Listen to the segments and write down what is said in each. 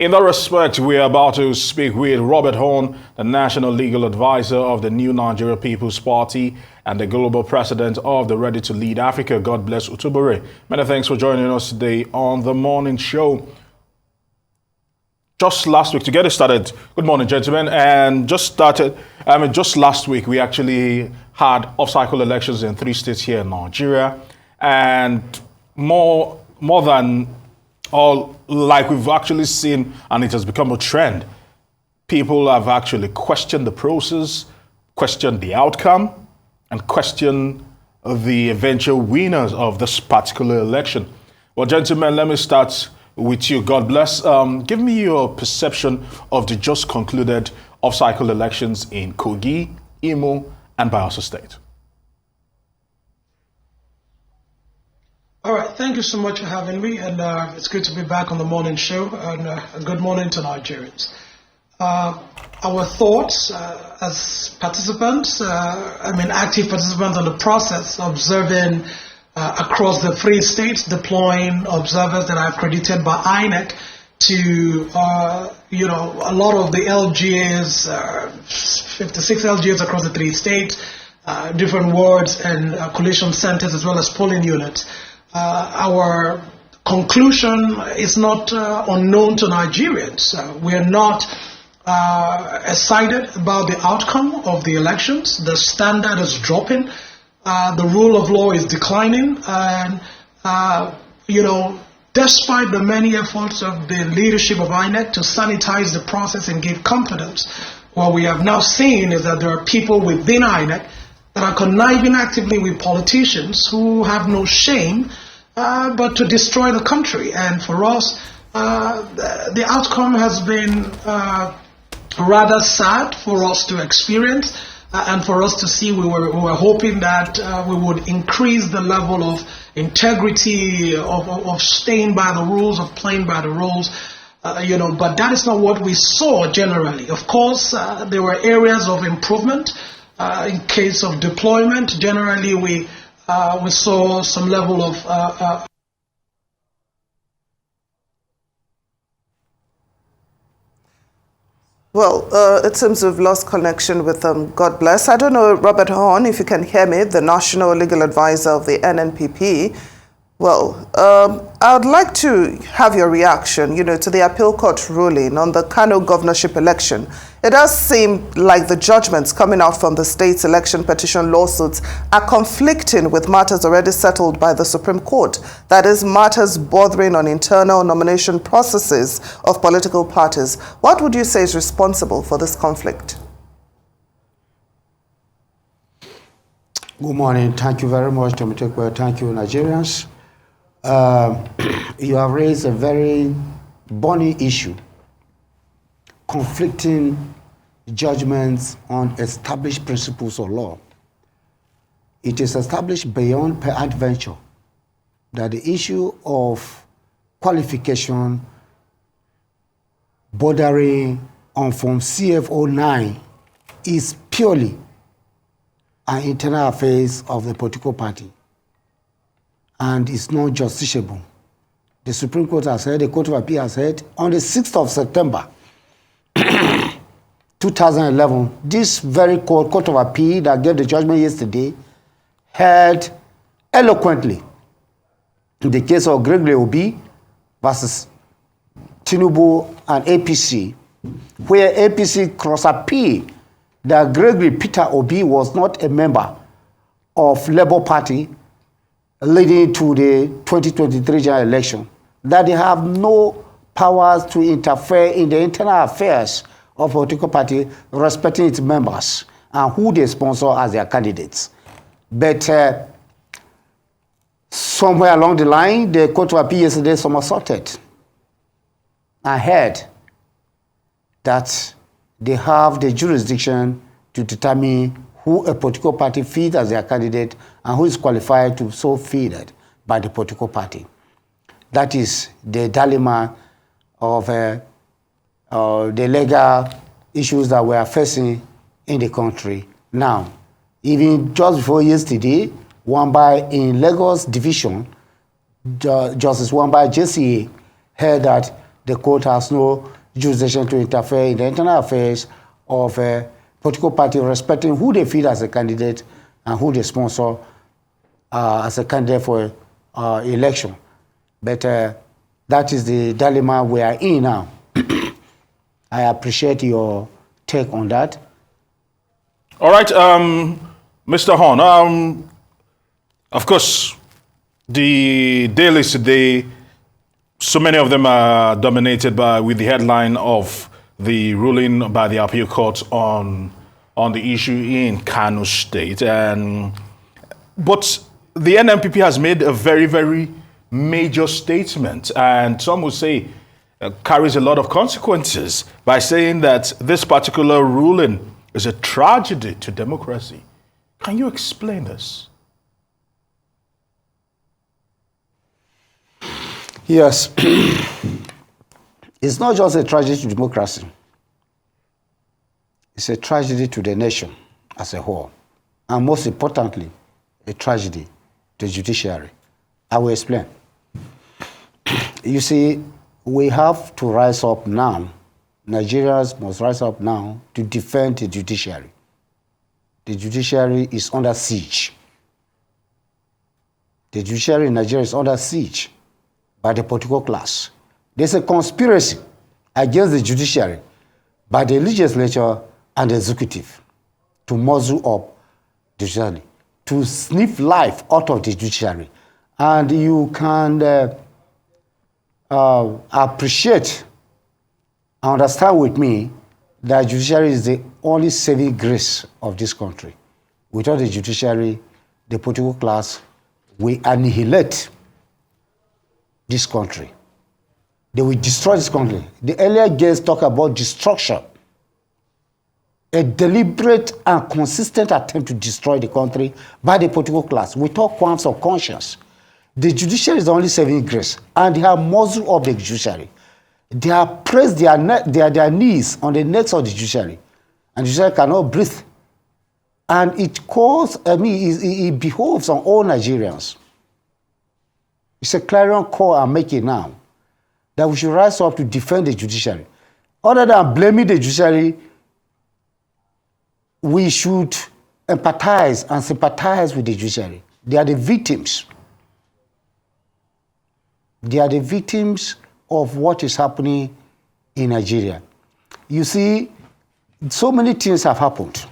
In that respect, we are about to speak with Robert Horn, the National Legal Advisor of the New Nigeria People's Party and the Global President of the Ready to Lead Africa. God bless Utubere. Many thanks for joining us today on the morning show. Just last week, to get it started, good morning, gentlemen, and just last week, we actually had off-cycle elections in 3 states here in Nigeria, and more than all, like we've actually seen, and it has become a trend, people have actually questioned the process, questioned the outcome, and questioned the eventual winners of this particular election. Well, gentlemen, let me start with you. God bless. Give me your perception of the just concluded off-cycle elections in Kogi, Imo, and Bayelsa State. All right, thank you so much for having me, and it's good to be back on the morning show, and good morning to Nigerians. Our thoughts as participants, active participants in the process, observing across the 3 states, deploying observers that are accredited by INEC to, a lot of the LGAs, 56 LGAs across the 3 states, different wards and collation centers, as well as polling units. Our conclusion is not unknown to Nigerians. We are not excited about the outcome of the elections. The standard is dropping. The rule of law is declining. And, despite the many efforts of the leadership of INEC to sanitize the process and give confidence, what we have now seen is that there are people within INEC that are conniving actively with politicians who have no shame but to destroy the country. And for us, the outcome has been rather sad for us to experience and for us to see. We were hoping that we would increase the level of integrity, of staying by the rules, of playing by the rules. But that is not what we saw generally. Of course, there were areas of improvement. In case of deployment, generally we saw some level of it seems we've lost connection with them. God bless. I don't know, Robert Horn, if you can hear me, the National Legal Advisor of the NNPP. Well, I would like to have your reaction, to the appeal court ruling on the Kano governorship election. It does seem like the judgments coming out from the state's election petition lawsuits are conflicting with matters already settled by the Supreme Court. That is, matters bordering on internal nomination processes of political parties. What would you say is responsible for this conflict? Good morning. Thank you very much, Tomitekwe. Thank you, Nigerians. You have raised a very burning issue, conflicting judgments on established principles of law. It is established beyond peradventure that the issue of qualification bordering on Form CF09 is purely an internal affairs of the political party, and it's not justiciable. The Supreme Court has said, the Court of Appeal has said, on the 6th of September, 2011, this very Court of Appeal that gave the judgment yesterday held eloquently in the case of Gregory Obi versus Tinubu and APC, where APC cross-appealed that Gregory Peter Obi was not a member of Labour Party leading to the 2023 general election, that they have no powers to interfere in the internal affairs of a political party respecting its members and who they sponsor as their candidates. But somewhere along the line, the Court of Appeal yesterday somersaulted and heard that they have the jurisdiction to determine who a political party feeds as their candidate and who is qualified to so feed by the political party. That is the dilemma of the legal issues that we are facing in the country now. Even just before yesterday, in Lagos Division, Justice Wamba JCA heard that the court has no jurisdiction to interfere in the internal affairs of a political party, respecting who they feel as a candidate and who they sponsor as a candidate for election. But that is the dilemma we are in now. I appreciate your take on that. All right, Mr. Horn, of course, the dailies today, so many of them are dominated with the headline of the ruling by the appeal court on the issue in Kano State. But the NNPP has made a very, very major statement, and some would say carries a lot of consequences, by saying that this particular ruling is a tragedy to democracy. Can you explain this? Yes. It's not just a tragedy to democracy. It's a tragedy to the nation as a whole. And most importantly, a tragedy to the judiciary. I will explain. You see, we have to rise up now. Nigerians must rise up now to defend the judiciary. The judiciary is under siege. The judiciary in Nigeria is under siege by the political class. There's a conspiracy against the judiciary by the legislature and the executive to muzzle up the judiciary, to sniff life out of the judiciary. And you can appreciate and understand with me that judiciary is the only saving grace of this country. Without the judiciary, the political class will annihilate this country. They will destroy this country. The earlier guests talk about destruction, a deliberate and consistent attempt to destroy the country by the political class without qualms of conscience. The judiciary is the only saving grace, and they have muzzled up the judiciary. They have pressed their knees on the necks of the judiciary, and the judiciary cannot breathe. And it behoves on all Nigerians. It's a clarion call I'm making now, that we should rise up to defend the judiciary. Other than blaming the judiciary, we should empathize and sympathize with the judiciary. They are the victims. They are the victims of what is happening in Nigeria. You see, so many things have happened.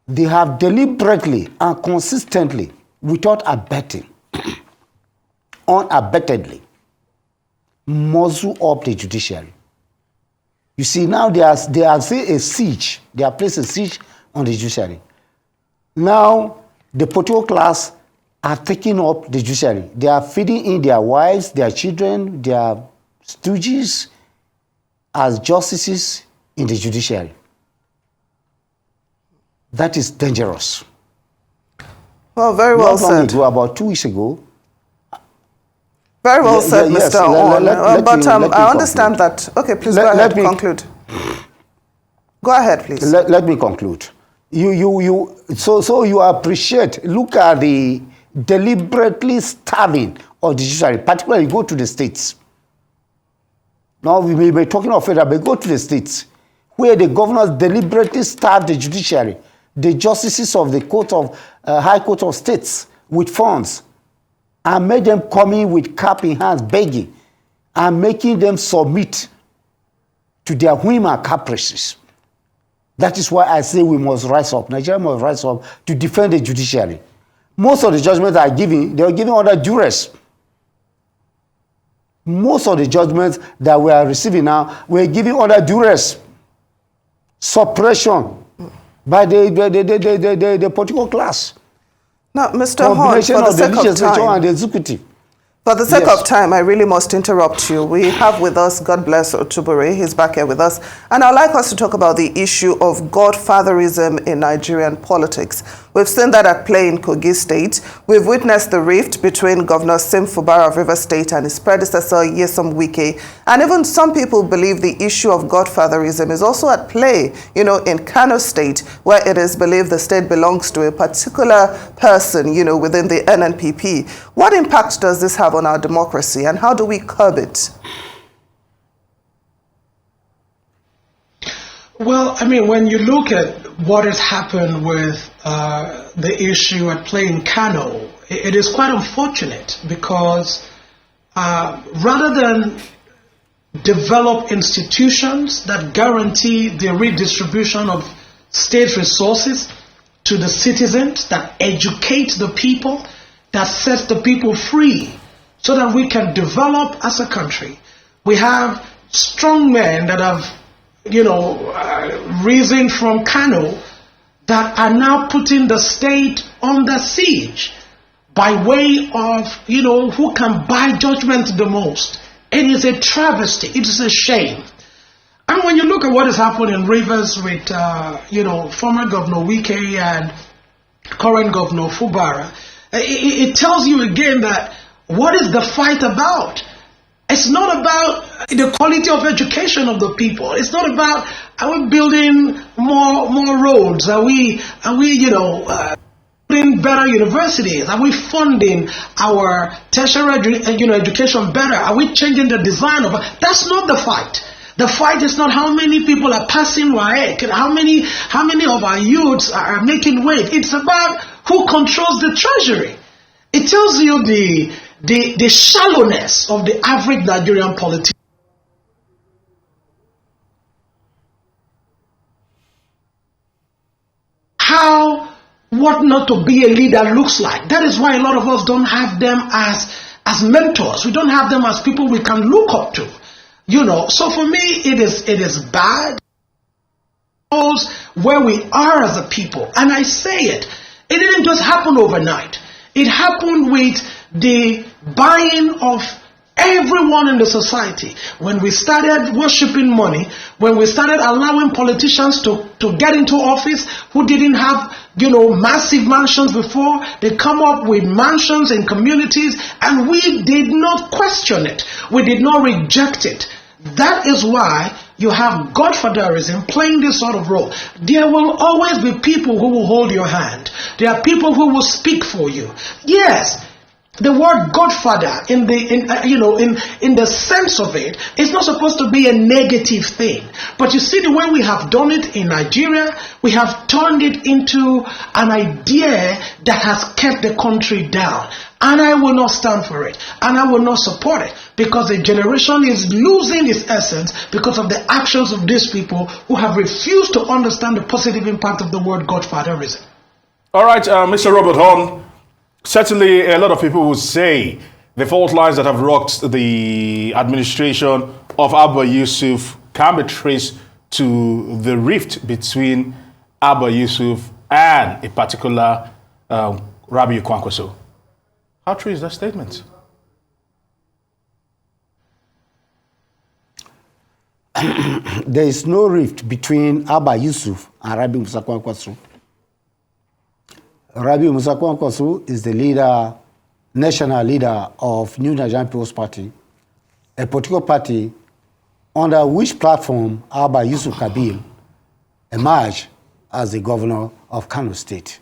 They have deliberately and consistently, without abetting, unabattedly, muzzle up the judiciary. You see, now they are saying a siege. They are placing a siege on the judiciary. Now, the political class are taking up the judiciary. They are feeding in their wives, their children, their stooges as justices in the judiciary. That is dangerous. Well, very well said. Not long ago, about 2 weeks ago. Very well said, yes, Mr. Owen. But I understand conclude. that. Okay, please go ahead. Conclude. Go ahead, please. Let me conclude. So you appreciate, look at the deliberately starving of the judiciary, particularly go to the states. Now we may be talking of federal, but go to the states, where the governors deliberately starve the judiciary, the justices of the High Court of States with funds, and make them come in with cap in hands begging, and making them submit to their whim and caprices. That is why I say we must rise up. Nigeria must rise up to defend the judiciary. Most of the judgments are given, they are given under duress. Most of the judgments that we are receiving now, we are giving under duress. Suppression by the political class. Now, Mr. Horn, for the sake of time, and the executive. For the sake of time, I really must interrupt you. We have with us, God bless Otubore, he's back here with us. And I'd like us to talk about the issue of godfatherism in Nigerian politics. We've seen that at play in Kogi State. We've witnessed the rift between Governor Sim Fubara of Rivers State and his predecessor, Nyesom Wike. And even some people believe the issue of godfatherism is also at play, in Kano State, where it is believed the state belongs to a particular person, within the NNPP. What impact does this have on our democracy, and how do we curb it? Well, I mean, when you look at what has happened with the issue at play in Kano, it is quite unfortunate because rather than develop institutions that guarantee the redistribution of state resources to the citizens, that educate the people, that sets the people free so that we can develop as a country. We have strong men that have, risen from Kano that are now putting the state under siege by way of, who can buy judgment the most. It is a travesty. It is a shame. And when you look at what has happened in Rivers with, former Governor Wike and current Governor Fubara, it tells you again that what is the fight about? It's not about the quality of education of the people. It's not about, are we building more roads? Are we building better universities? Are we funding our tertiary education better? Are we changing the design of it? That's not the fight. The fight is not how many people are passing WAEC, how many of our youths are making weight. It's about who controls the treasury. It tells you the shallowness of the average Nigerian politician. How what not to be a leader looks like. That is why a lot of us don't have them as mentors. We don't have them as people we can look up to. So for me, it is bad. Where we are as a people, and I say it didn't just happen overnight. It happened with the buying of everyone in the society. When we started worshipping money, when we started allowing politicians to get into office who didn't have, massive mansions before, they come up with mansions in communities, and we did not question it. We did not reject it. That is why you have godfatherism playing this sort of role. There will always be people who will hold your hand. There are people who will speak for you. Yes, the word godfather in the sense of it is not supposed to be a negative thing. But you see the way we have done it in Nigeria, we have turned it into an idea that has kept the country down. And I will not stand for it. And I will not support it. Because a generation is losing its essence because of the actions of these people who have refused to understand the positive impact of the word godfatherism. All right, Mr. Robert Horn, certainly a lot of people will say the fault lines that have rocked the administration of Abba Yusuf can be traced to the rift between Abba Yusuf and a particular Rabiu Kwankwaso. How true is that statement? There is no rift between Abba Yusuf and Rabiu Musa Kwankwaso. Rabiu Musa Kwankwaso is the national leader of New Nigerian People's Party, a political party under which platform Abba Yusuf Kabir emerged as the governor of Kano State.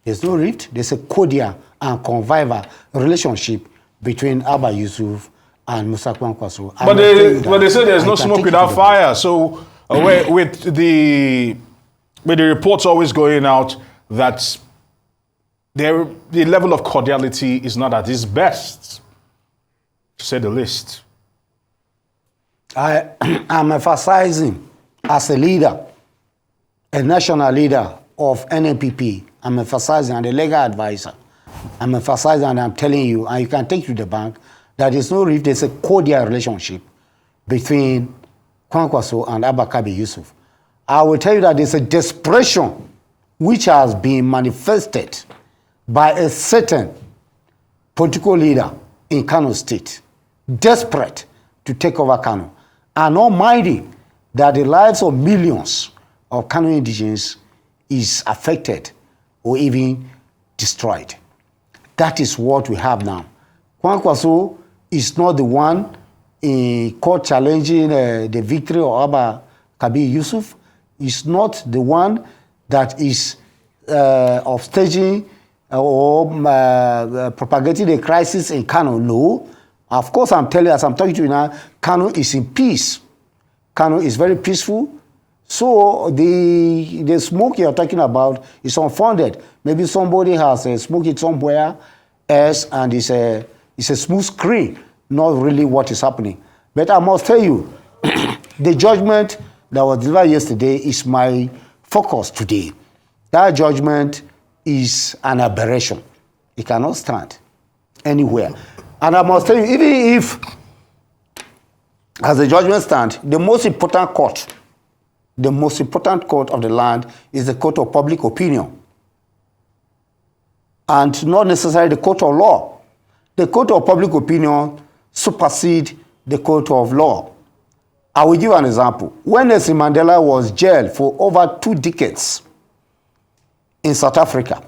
There's no rift, there's a cordial and convivial relationship between Abba Yusuf and Musa Kwankwaso. But they say there's no smoke without fire. So with the reports always going out that the level of cordiality is not at its best, to say the least. I am emphasizing as a leader, a national leader of NNPP, I'm emphasizing, and a legal advisor, I'm emphasizing and I'm telling you, and you can take to the bank, that there's no rift, there's a cordial relationship between Kwankwaso and Abba Kabir Yusuf. I will tell you that there's a desperation which has been manifested by a certain political leader in Kano State, desperate to take over Kano, and not minding that the lives of millions of Kano indigenes is affected or even destroyed. That is what we have now. Kwankwaso is not the one in court challenging the victory of Abba Kabir Yusuf. Is not the one that is of staging or propagating a crisis in Kano. No. Of course, I'm telling you, as I'm talking to you now, Kano is in peace. Kano is very peaceful. So the smoke you're talking about is unfounded. Maybe somebody has smoked it somewhere else and it's a smooth screen, not really what is happening. But I must tell you, the judgment that was delivered yesterday is my focus today. That judgment is an aberration. It cannot stand anywhere. And I must tell you, even if, as the judgment stands, the most important court of the land is the court of public opinion, and not necessarily the court of law. The court of public opinion supersedes the court of law. I will give you an example. When Nelson Mandela was jailed for over 2 decades in South Africa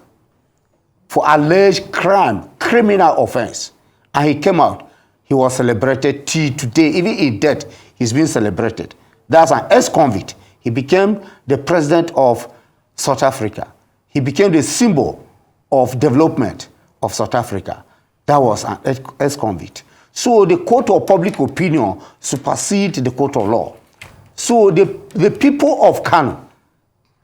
for alleged criminal offense, and he came out, he was celebrated till today. Even in death, he's being celebrated. That's an ex-convict. He became the president of South Africa. He became the symbol of development of South Africa. That was an ex-convict. So the court of public opinion supersedes the court of law. So the people of Kano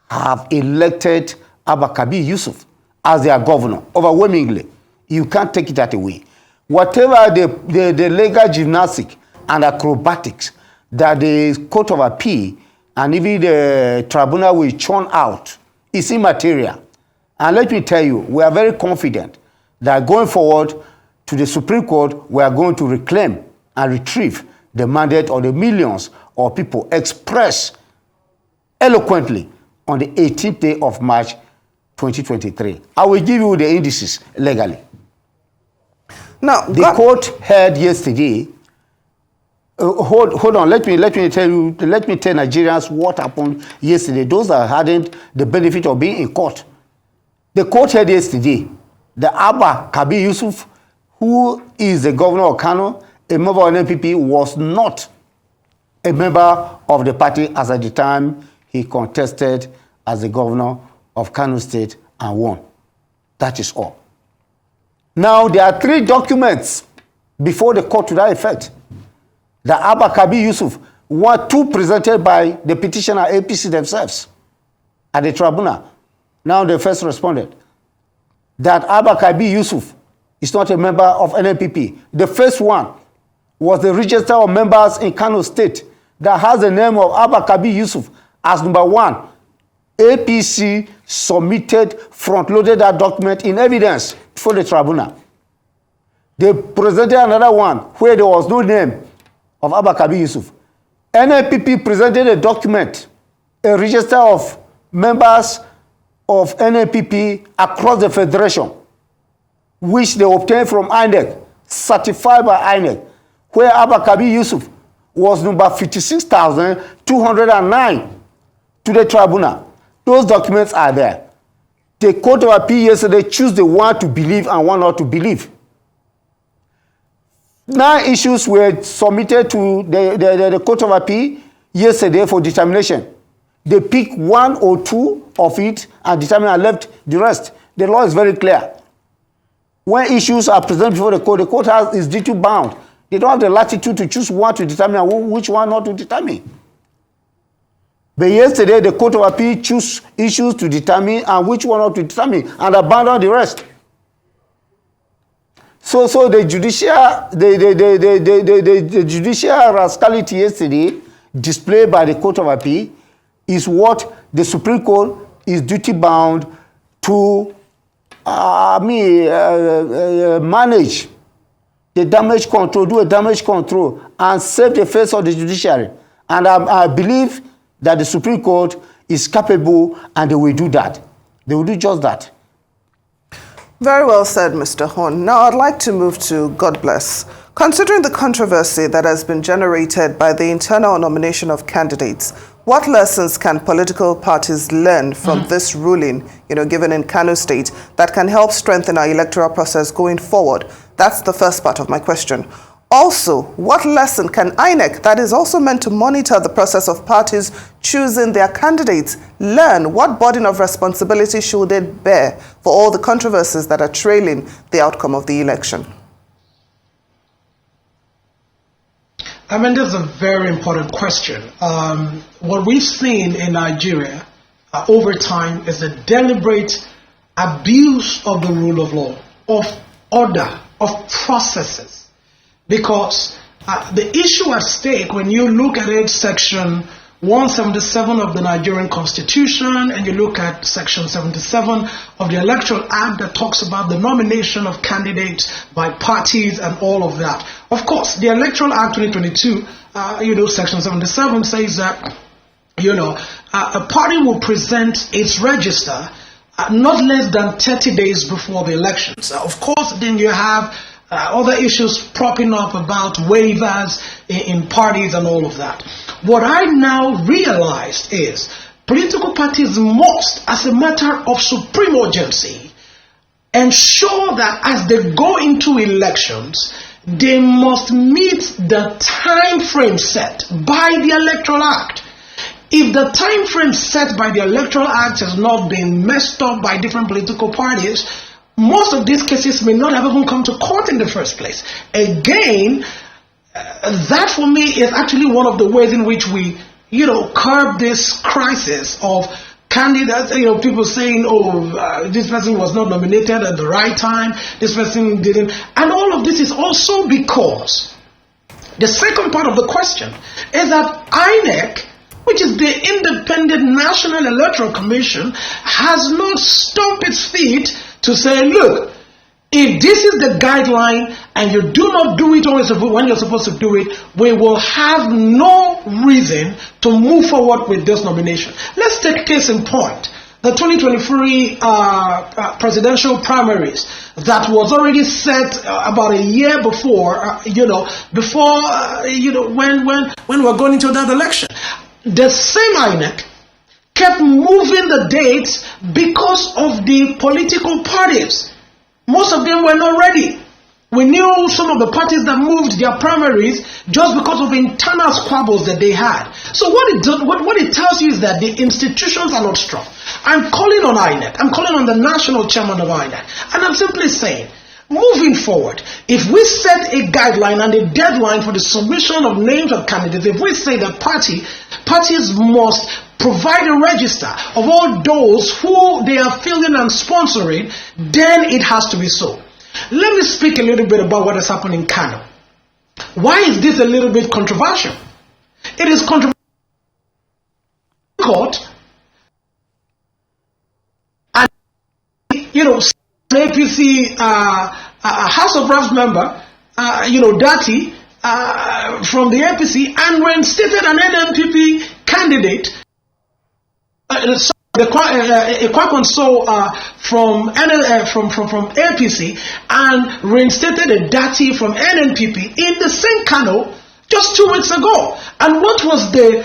have elected Abba Kabir Yusuf as their governor, overwhelmingly. You can't take that away. Whatever the legal gymnastics and acrobatics that the Court of Appeal and even the tribunal will churn out is immaterial. And let me tell you, we are very confident that going forward to the Supreme Court, we are going to reclaim and retrieve the mandate of the millions of people expressed eloquently on the 18th day of March 2023. I will give you the indices legally. Now, the court heard yesterday. Hold on. Let me tell Nigerians what happened yesterday. Those that hadn't the benefit of being in court. The court heard yesterday that Abba Kabir Yusuf, who is the governor of Kano, a member of NPP, was not a member of the party as at the time he contested as the governor of Kano State and won. That is all. Now, there are 3 documents before the court to that effect. The Abba Kabir Yusuf, 2 presented by the petitioner APC themselves at the tribunal. Now they first responded that Abba Kabir Yusuf is not a member of NNPP. The first one was the register of members in Kano State that has the name of Abba Kabir Yusuf as number 1. APC submitted, front-loaded that document in evidence for the tribunal. They presented another one where there was no name of Abba Kabir Yusuf. NNPP presented a document, a register of members of NNPP across the federation, which they obtained from INEC, certified by INEC, where Abba Kabir Yusuf was number 56,209 to the tribunal. Those documents are there. The Court of Appeal yesterday choose the one to believe and one not to believe. 9 issues were submitted to the Court of Appeal yesterday for determination. They pick 1 or 2 of it and determine and left the rest. The law is very clear. When issues are presented before the court is duty bound. They don't have the latitude to choose one to determine which one not to determine. But yesterday, the Court of Appeal chose issues to determine and which one not to determine and abandon the rest. So the judicial rascality yesterday displayed by the Court of Appeal is what the Supreme Court is duty bound to manage the damage control, do a damage control, and save the face of the judiciary. And I believe that the Supreme Court is capable and they will do that. They will do just that. Very well said, Mr. Horn. Now, I'd like to move to God bless. Considering the controversy that has been generated by the internal nomination of candidates, what lessons can political parties learn from this ruling, given in Kano State, that can help strengthen our electoral process going forward? That's the first part of my question. Also, what lesson can INEC, that is also meant to monitor the process of parties choosing their candidates, learn? What burden of responsibility should they bear for all the controversies that are trailing the outcome of the election? I mean, this is a very important question. What we've seen in Nigeria over time is a deliberate abuse of the rule of law, of order, of processes. Because the issue at stake, when you look at it, Section 177 of the Nigerian Constitution, and you look at Section 77 of the Electoral Act that talks about the nomination of candidates by parties and all of that. Of course, the Electoral Act 2022, Section 77 says that, a party will present its register not less than 30 days before the elections. Of course, then you have other issues propping up about waivers in parties and all of that. What I now realized is political parties must, as a matter of supreme urgency, ensure that as they go into elections, they must meet the time frame set by the Electoral Act. If the time frame set by the Electoral Act has not been messed up by different political parties, most of these cases may not have even come to court in the first place. Again, that for me is actually one of the ways in which we, curb this crisis of candidates, people saying, this person was not nominated at the right time, this person didn't. And all of this is also because the second part of the question is that INEC, which is the Independent National Electoral Commission, has not stomped its feet to say, look, if this is the guideline and you do not do it when you're supposed to do it, we will have no reason to move forward with this nomination. Let's take case in point. The 2023 presidential primaries that was already set about a year before, when we're going into that election. The same INEC kept moving the dates because of the political parties. Most of them were not ready. We knew some of the parties that moved their primaries just because of internal squabbles that they had. So what it tells you is that the institutions are not strong. I'm calling on INEC. I'm calling on the national chairman of INEC. And I'm simply saying, moving forward, if we set a guideline and a deadline for the submission of names of candidates, if we say that parties must provide a register of all those who they are filling and sponsoring, then it has to be so. Let me speak a little bit about what has happened in Kano. Why is this a little bit controversial? It is controversial. Court, and APC House of Reps member, Dati, from the APC, and reinstated an NNPP candidate, Ekwakonso from APC, and reinstated a Dati from NNPP in the same Kano just 2 weeks ago. And what was the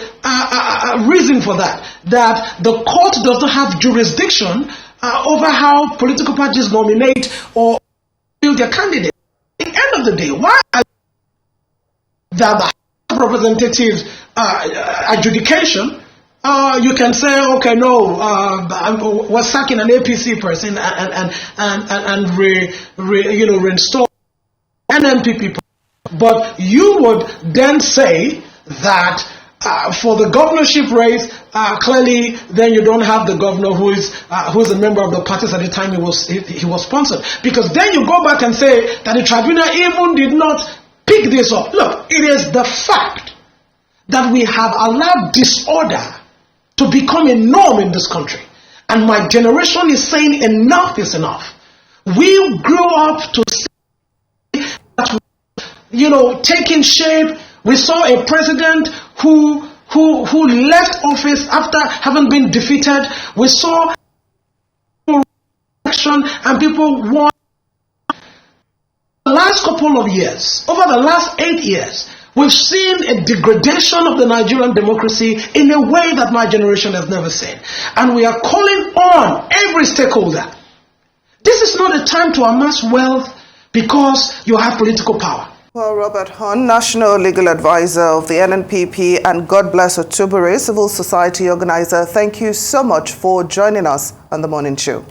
reason for that? That the court does not have jurisdiction over how political parties nominate or fill their candidates. At the end of the day, why are the representatives adjudication? You can say, okay, no, we're sacking an APC person and reinstall an NPP. But you would then say that for the governorship race, clearly, then you don't have the governor who is a member of the parties at the time he was sponsored, because then you go back and say that the tribunal even did not pick this up. Look, it is the fact that we have allowed disorder to become a norm in this country, and my generation is saying enough is enough. We grew up to see that, taking shape. We saw a president who left office after having been defeated. We saw election and people won. The last couple of years, over the last 8 years, we've seen a degradation of the Nigerian democracy in a way that my generation has never seen. And we are calling on every stakeholder. This is not a time to amass wealth because you have political power. Well, Robert Hon, National Legal Advisor of the NNPP, and God Bless Otubere, Civil Society Organizer, thank you so much for joining us on The Morning Show.